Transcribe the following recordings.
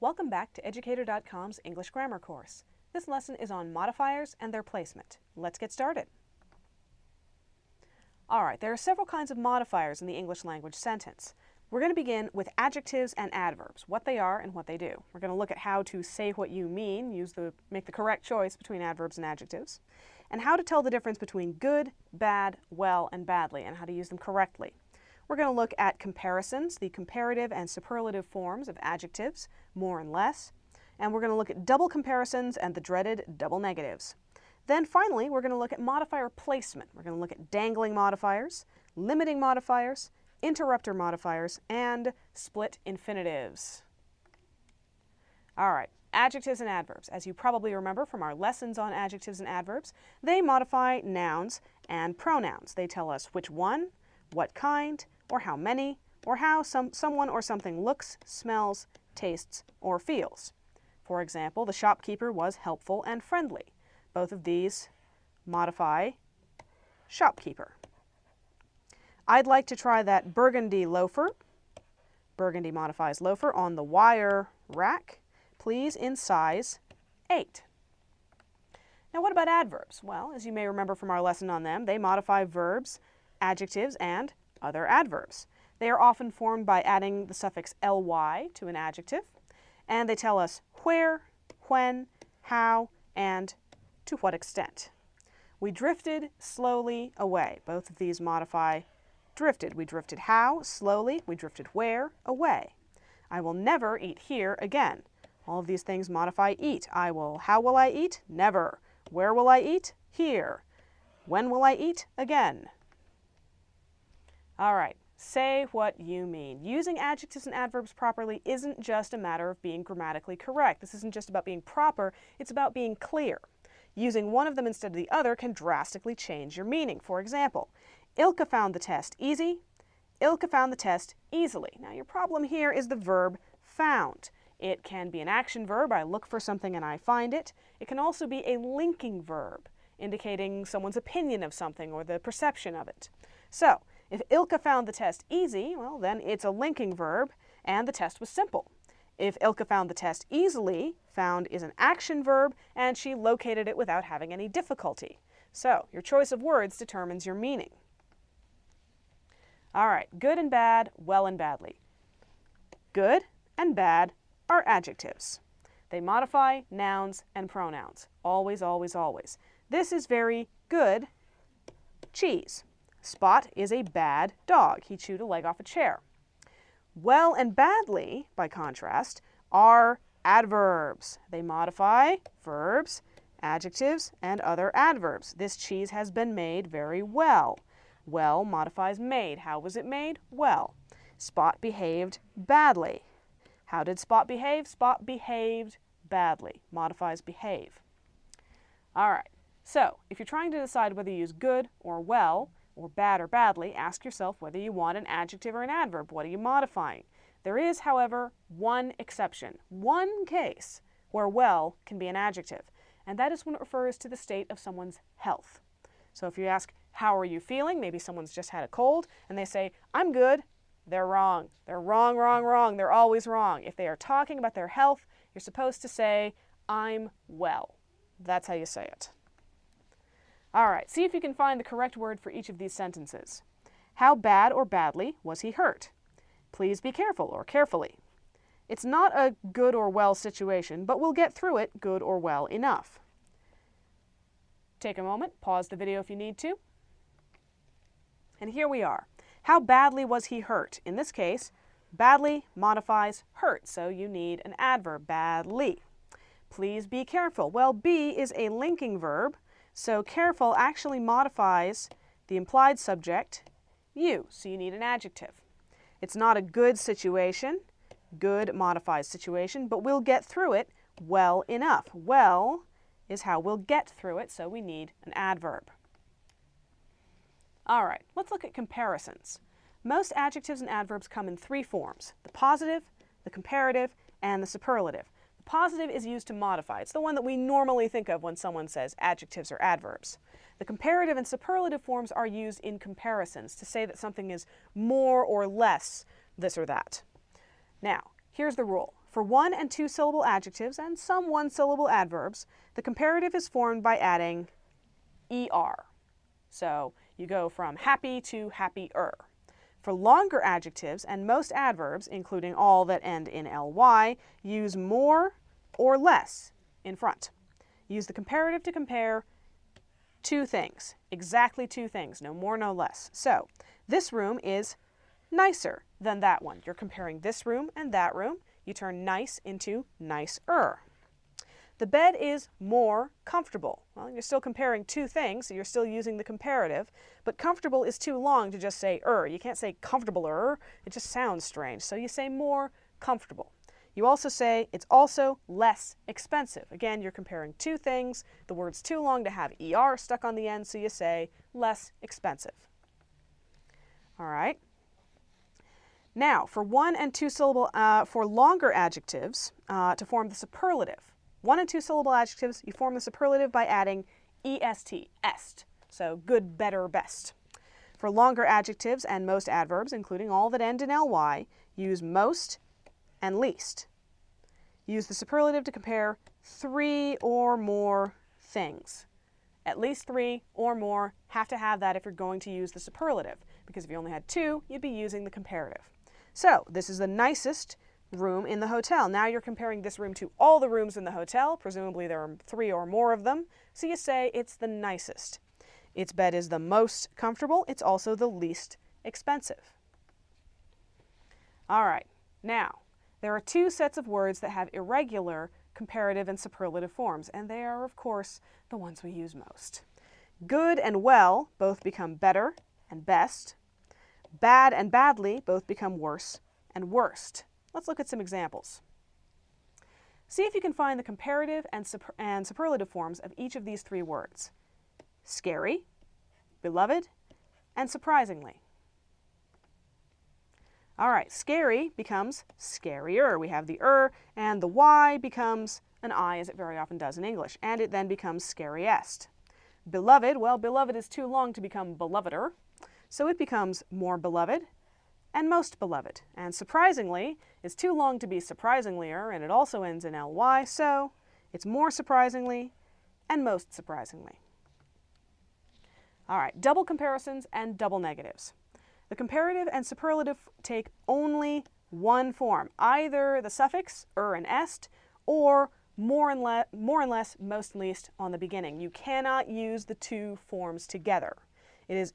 Welcome back to Educator.com's English Grammar course. This lesson is on modifiers and their placement. Let's get started. Alright, there are several kinds of modifiers in the English language sentence. We're going to begin with adjectives and adverbs, what they are and what they do. We're going to look at how to say what you mean, make the correct choice between adverbs and adjectives, and how to tell the difference between good, bad, well, and badly, and how to use them correctly. We're going to look at comparisons, the comparative and superlative forms of adjectives, more and less, and we're going to look at double comparisons and the dreaded double negatives. Then finally, we're going to look at modifier placement. We're going to look at dangling modifiers, limiting modifiers, interrupter modifiers, and split infinitives. All right, adjectives and adverbs. As you probably remember from our lessons on adjectives and adverbs, they modify nouns and pronouns. They tell us which one, what kind, or how many, or how someone or something looks, smells, tastes, or feels. For example, the shopkeeper was helpful and friendly. Both of these modify shopkeeper. I'd like to try that burgundy loafer. Burgundy modifies loafer on the wire rack. Please in size 8. Now what about adverbs? Well, as you may remember from our lesson on them, they modify verbs, adjectives, and other adverbs. They are often formed by adding the suffix ly to an adjective, and they tell us where, when, how, and to what extent. We drifted slowly away. Both of these modify drifted. We drifted how? Slowly. We drifted where? Away. I will never eat here again. All of these things modify eat. How will I eat? Never. Where will I eat? Here. When will I eat? Again. All right, say what you mean. Using adjectives and adverbs properly isn't just a matter of being grammatically correct. This isn't just about being proper, it's about being clear. Using one of them instead of the other can drastically change your meaning. For example, Ilka found the test easy. Ilka found the test easily. Now your problem here is the verb found. It can be an action verb, I look for something and I find it. It can also be a linking verb, indicating someone's opinion of something or the perception of it. So, if Ilka found the test easy, well then it's a linking verb and the test was simple. If Ilka found the test easily, found is an action verb and she located it without having any difficulty. So, your choice of words determines your meaning. All right, good and bad, well and badly. Good and bad are adjectives. They modify nouns and pronouns. Always, always, always. This is very good cheese. Spot is a bad dog. He chewed a leg off a chair. Well and badly, by contrast, are adverbs. They modify verbs, adjectives, and other adverbs. This cheese has been made very well. Well modifies made. How was it made? Well. Spot behaved badly. How did Spot behave? Spot behaved badly. Modifies behave. All right. So, if you're trying to decide whether you use good or well, or bad or badly, ask yourself whether you want an adjective or an adverb. What are you modifying? There is, however, one exception, one case where well can be an adjective, and that is when it refers to the state of someone's health. So if you ask, how are you feeling? Maybe someone's just had a cold, and they say, I'm good. They're wrong. They're wrong, wrong, wrong. They're always wrong. If they are talking about their health, you're supposed to say, I'm well. That's how you say it. All right, see if you can find the correct word for each of these sentences. How bad or badly was he hurt? Please be careful or carefully. It's not a good or well situation, but we'll get through it good or well enough. Take a moment, pause the video if you need to. And here we are. How badly was he hurt? In this case, badly modifies hurt, so you need an adverb, badly. Please be careful. Well, be is a linking verb, so careful actually modifies the implied subject, you, so you need an adjective. It's not a good situation. Good modifies situation, but we'll get through it well enough. Well is how we'll get through it, so we need an adverb. All right, let's look at comparisons. Most adjectives and adverbs come in three forms: the positive, the comparative, and the superlative. Positive is used to modify. It's the one that we normally think of when someone says adjectives or adverbs. The comparative and superlative forms are used in comparisons to say that something is more or less this or that. Now, here's the rule. For one and two syllable adjectives and some one syllable adverbs, the comparative is formed by adding er. So you go from happy to happier. For longer adjectives and most adverbs, including all that end in ly, use more or less in front. Use the comparative to compare two things, exactly two things, no more, no less. So this room is nicer than that one. You're comparing this room and that room. You turn nice into nicer. The bed is more comfortable. Well, you're still comparing two things, so you're still using the comparative, but comfortable is too long to just say You can't say comfortabler. It just sounds strange. So you say more comfortable. You also say it's also less expensive. Again, you're comparing two things. The word's too long to have er stuck on the end, so you say less expensive. All right. Now, for one and two syllable, for longer adjectives, to form the superlative. One and two syllable adjectives, you form the superlative by adding est, est. So good, better, best. For longer adjectives and most adverbs, including all that end in ly, use most and least. Use the superlative to compare three or more things. At least three or more, have to have that if you're going to use the superlative, because if you only had two, you'd be using the comparative. So this is the nicest room in the hotel. Now you're comparing this room to all the rooms in the hotel. Presumably there are three or more of them. So you say it's the nicest. Its bed is the most comfortable. It's also the least expensive. All right. Now, there are two sets of words that have irregular comparative and superlative forms, and they are, of course, the ones we use most. Good and well both become better and best. Bad and badly both become worse and worst. Let's look at some examples. See if you can find the comparative and superlative forms of each of these three words. Scary, beloved, and surprisingly. All right, scary becomes scarier. We have the and the y becomes an I, as it very often does in English, and it then becomes scariest. Beloved, well, beloved is too long to become beloveder, so it becomes more beloved and most beloved. And surprisingly is too long to be surprisingly-er, and it also ends in ly, so it's more surprisingly and most surprisingly. All right, double comparisons and double negatives. The comparative and superlative take only one form, either the suffix and est, or more and less, most and least on the beginning. You cannot use the two forms together. It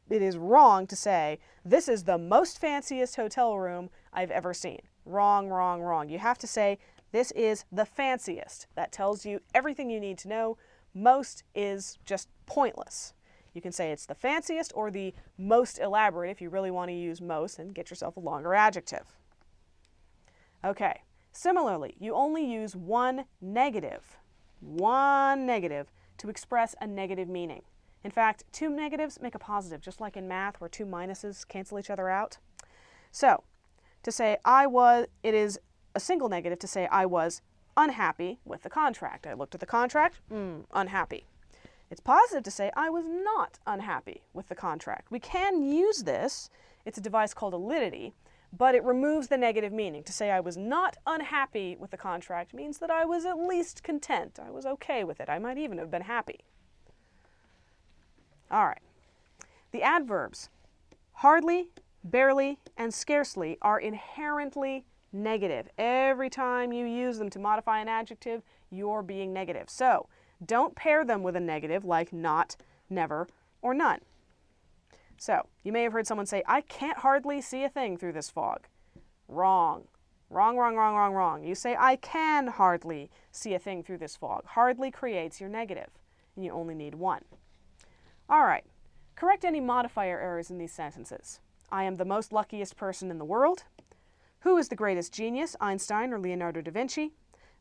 is wrong to say, this is the most fanciest hotel room I've ever seen. Wrong, wrong, wrong. You have to say, this is the fanciest. That tells you everything you need to know. Most is just pointless. You can say it's the fanciest or the most elaborate if you really want to use most and get yourself a longer adjective. Okay, similarly, you only use one negative to express a negative meaning. In fact, two negatives make a positive, just like in math where two minuses cancel each other out. So, to say it is a single negative to say I was unhappy with the contract. I looked at the contract, unhappy. It's positive to say I was not unhappy with the contract. We can use this. It's a device called alidity, but it removes the negative meaning. To say I was not unhappy with the contract means that I was at least content. I was okay with it. I might even have been happy. All right. The adverbs hardly, barely, and scarcely are inherently negative. Every time you use them to modify an adjective, you're being negative. So don't pair them with a negative like not, never, or none. So you may have heard someone say, I can't hardly see a thing through this fog. Wrong. Wrong, wrong, wrong, wrong, wrong. You say, I can hardly see a thing through this fog. Hardly creates your negative, and you only need one. All right. Correct any modifier errors in these sentences. I am the most luckiest person in the world. Who is the greatest genius, Einstein or Leonardo da Vinci?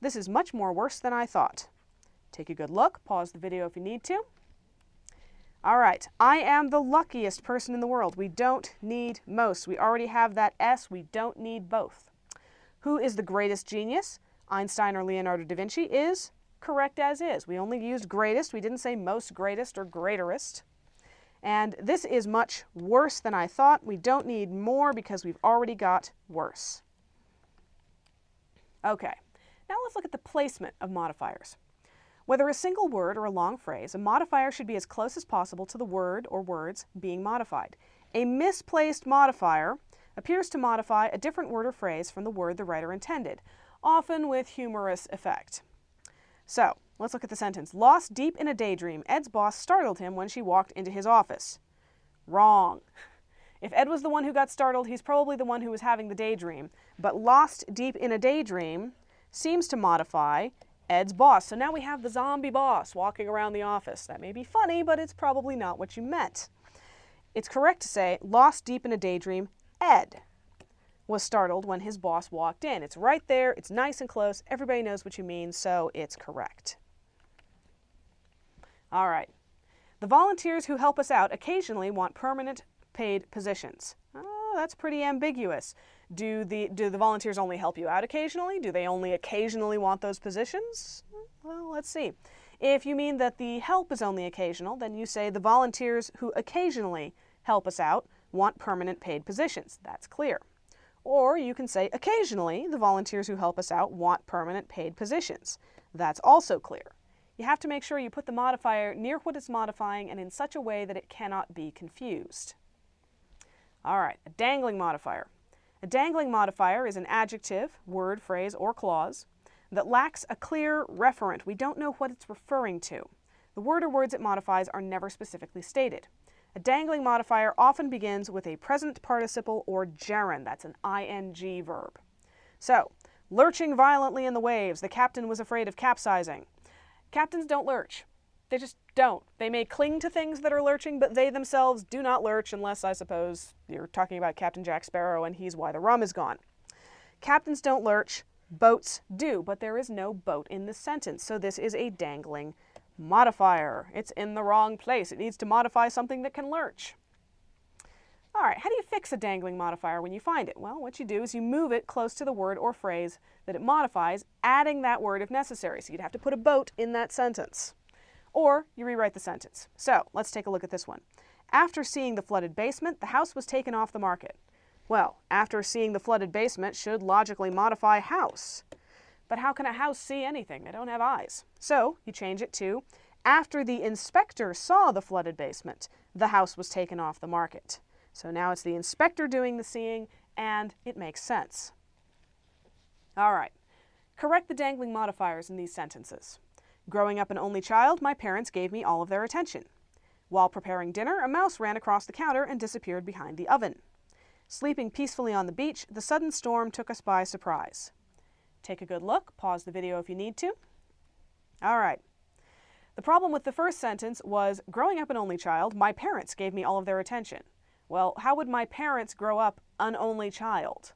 This is much more worse than I thought. Take a good look. Pause the video if you need to. All right. I am the luckiest person in the world. We don't need most. We already have that S. We don't need both. Who is the greatest genius, Einstein or Leonardo da Vinci? Is correct as is. We only used greatest. We didn't say most greatest or greaterest. And this is much worse than I thought. We don't need more because we've already got worse. Okay, now let's look at the placement of modifiers. Whether a single word or a long phrase, a modifier should be as close as possible to the word or words being modified. A misplaced modifier appears to modify a different word or phrase from the word the writer intended, often with humorous effect. So, let's look at the sentence. Lost deep in a daydream, Ed's boss startled him when she walked into his office. Wrong. If Ed was the one who got startled, he's probably the one who was having the daydream. But lost deep in a daydream seems to modify Ed's boss. So now we have the zombie boss walking around the office. That may be funny, but it's probably not what you meant. It's correct to say, lost deep in a daydream, Ed was startled when his boss walked in. It's right there, it's nice and close, everybody knows what you mean, so it's correct. All right. The volunteers who help us out occasionally want permanent paid positions. Oh, that's pretty ambiguous. Do the volunteers only help you out occasionally? Do they only occasionally want those positions? Well, let's see. If you mean that the help is only occasional, then you say the volunteers who occasionally help us out want permanent paid positions. That's clear. Or you can say occasionally the volunteers who help us out want permanent paid positions. That's also clear. You have to make sure you put the modifier near what it's modifying and in such a way that it cannot be confused. All right, a dangling modifier. A dangling modifier is an adjective, word, phrase, or clause that lacks a clear referent. We don't know what it's referring to. The word or words it modifies are never specifically stated. A dangling modifier often begins with a present participle or gerund. That's an ing verb. So, lurching violently in the waves, the captain was afraid of capsizing. Captains don't lurch. They just don't. They may cling to things that are lurching, but they themselves do not lurch unless, I suppose, you're talking about Captain Jack Sparrow and he's why the rum is gone. Captains don't lurch. Boats do, but there is no boat in this sentence, so this is a dangling modifier. It's in the wrong place. It needs to modify something that can lurch. All right, how do you fix a dangling modifier when you find it? Well, what you do is you move it close to the word or phrase that it modifies, adding that word if necessary. So you'd have to put a boat in that sentence. Or you rewrite the sentence. So let's take a look at this one. After seeing the flooded basement, the house was taken off the market. Well, after seeing the flooded basement should logically modify house. But how can a house see anything? They don't have eyes. So you change it to, after the inspector saw the flooded basement, the house was taken off the market. So now it's the inspector doing the seeing, and it makes sense. All right. Correct the dangling modifiers in these sentences. Growing up an only child, my parents gave me all of their attention. While preparing dinner, a mouse ran across the counter and disappeared behind the oven. Sleeping peacefully on the beach, the sudden storm took us by surprise. Take a good look. Pause the video if you need to. All right. The problem with the first sentence was, growing up an only child, my parents gave me all of their attention. Well, how would my parents grow up an only child?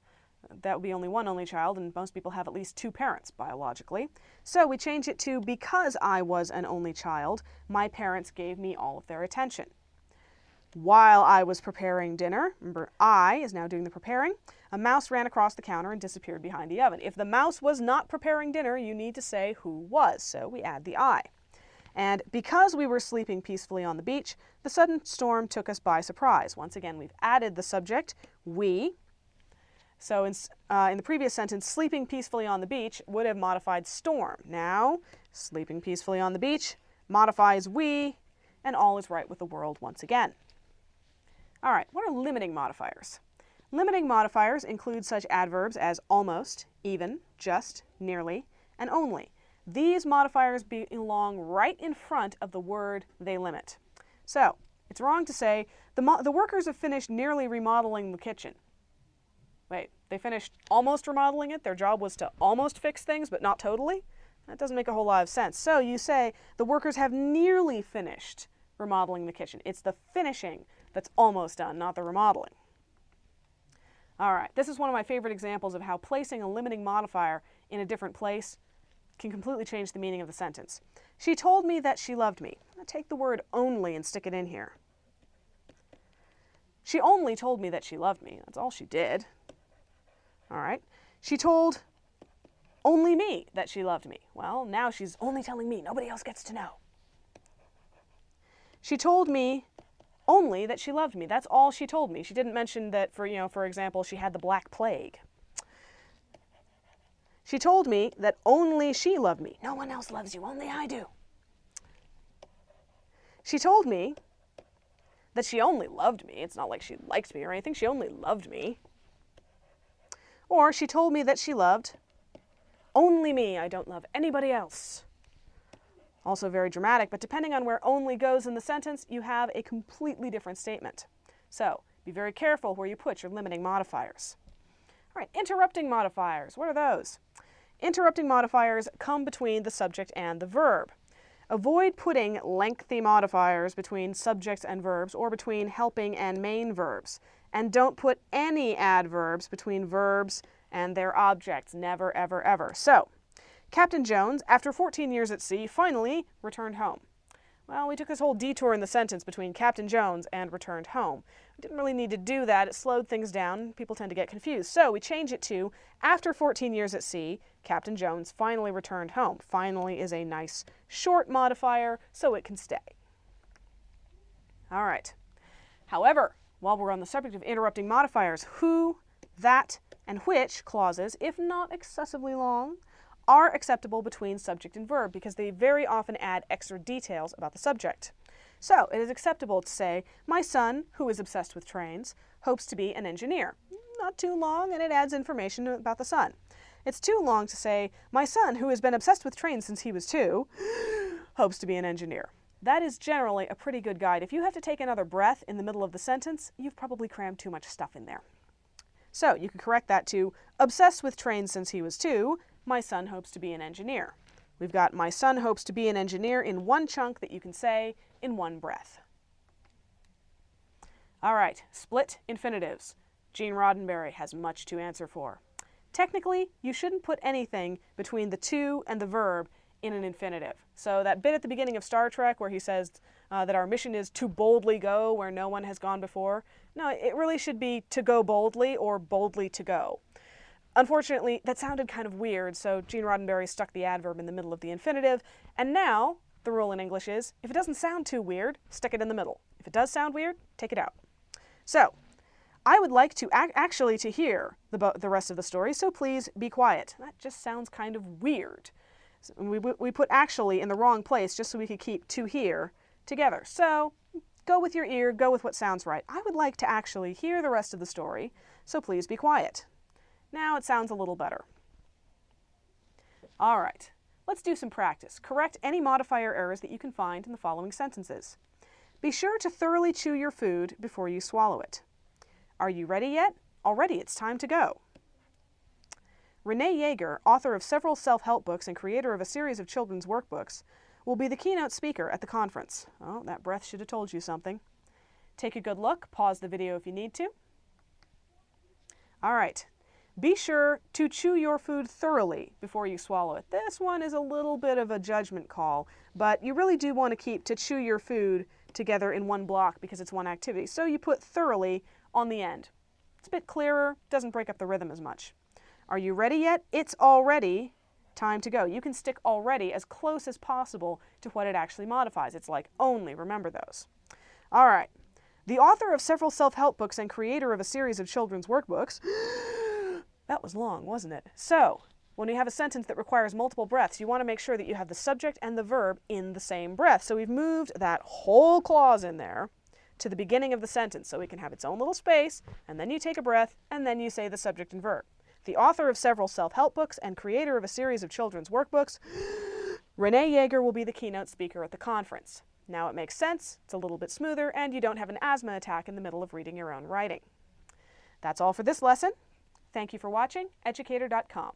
That would be only one only child, and most people have at least two parents biologically. So we change it to, because I was an only child, my parents gave me all of their attention. While I was preparing dinner, remember I is now doing the preparing, a mouse ran across the counter and disappeared behind the oven. If the mouse was not preparing dinner, you need to say who was, so we add the I. And because we were sleeping peacefully on the beach, the sudden storm took us by surprise. Once again, we've added the subject, we. So in the previous sentence, sleeping peacefully on the beach would have modified storm. Now, sleeping peacefully on the beach modifies we, and all is right with the world once again. All right, what are limiting modifiers? Limiting modifiers include such adverbs as almost, even, just, nearly, and only. These modifiers belong right in front of the word they limit. So, it's wrong to say, the workers have finished nearly remodeling the kitchen. Wait, they finished almost remodeling it? Their job was to almost fix things, but not totally? That doesn't make a whole lot of sense. So you say, the workers have nearly finished remodeling the kitchen. It's the finishing that's almost done, not the remodeling. All right, this is one of my favorite examples of how placing a limiting modifier in a different place can completely change the meaning of the sentence. She told me that she loved me. I'll take the word only and stick it in here. She only told me that she loved me. That's all she did. All right. She told only me that she loved me. Well, now she's only telling me. Nobody else gets to know. She told me only that she loved me. That's all she told me. She didn't mention that, for example, she had the Black Plague. She told me that only she loved me. No one else loves you, only I do. She told me that she only loved me. It's not like she liked me or anything. She only loved me. Or she told me that she loved only me. I don't love anybody else. Also very dramatic, but depending on where only goes in the sentence, you have a completely different statement. So be very careful where you put your limiting modifiers. All right, interrupting modifiers. What are those? Interrupting modifiers come between the subject and the verb. Avoid putting lengthy modifiers between subjects and verbs or between helping and main verbs. And don't put any adverbs between verbs and their objects. Never, ever, ever. So, Captain Jones, after 14 years at sea, finally returned home. Well, we took this whole detour in the sentence between Captain Jones and returned home. We didn't really need to do that. It slowed things down. People tend to get confused. So we change it to, after 14 years at sea, Captain Jones finally returned home. Finally is a nice short modifier, so it can stay. All right. However, while we're on the subject of interrupting modifiers, who, that, and which clauses, if not excessively long, are acceptable between subject and verb because they very often add extra details about the subject. So it is acceptable to say, my son, who is obsessed with trains, hopes to be an engineer. Not too long, and it adds information about the son. It's too long to say, my son, who has been obsessed with trains since he was 2, hopes to be an engineer. That is generally a pretty good guide. If you have to take another breath in the middle of the sentence, you've probably crammed too much stuff in there. So you can correct that to, obsessed with trains since he was 2, my son hopes to be an engineer. We've got my son hopes to be an engineer in one chunk that you can say in one breath. All right, split infinitives. Gene Roddenberry has much to answer for. Technically, you shouldn't put anything between the to and the verb in an infinitive. So that bit at the beginning of Star Trek where he says that our mission is to boldly go where no one has gone before. No, it really should be to go boldly or boldly to go. Unfortunately, that sounded kind of weird, so Gene Roddenberry stuck the adverb in the middle of the infinitive, and now the rule in English is, if it doesn't sound too weird, stick it in the middle. If it does sound weird, take it out. So, I would like to actually to hear the rest of the story, so please be quiet. That just sounds kind of weird. So we put actually in the wrong place just so we could keep to hear together. So, go with your ear, go with what sounds right. I would like to actually hear the rest of the story, so please be quiet. Now it sounds a little better. All right, let's do some practice. Correct any modifier errors that you can find in the following sentences. Be sure to thoroughly chew your food before you swallow it. Are you ready yet? Already, it's time to go. Renee Yeager, author of several self-help books and creator of a series of children's workbooks, will be the keynote speaker at the conference. Oh, that breath should have told you something. Take a good look. Pause the video if you need to. All right. Be sure to chew your food thoroughly before you swallow it. This one is a little bit of a judgment call, but you really do want to keep to chew your food together in one block because it's one activity. So you put thoroughly on the end. It's a bit clearer, doesn't break up the rhythm as much. Are you ready yet? It's already time to go. You can stick already as close as possible to what it actually modifies. It's like only, remember those. All right. The author of several self-help books and creator of a series of children's workbooks. That was long, wasn't it? So, when you have a sentence that requires multiple breaths, you want to make sure that you have the subject and the verb in the same breath. So we've moved that whole clause in there to the beginning of the sentence so it can have its own little space, and then you take a breath, and then you say the subject and verb. The author of several self-help books and creator of a series of children's workbooks, Renee Yeager will be the keynote speaker at the conference. Now it makes sense, it's a little bit smoother, and you don't have an asthma attack in the middle of reading your own writing. That's all for this lesson. Thank you for watching, educator.com.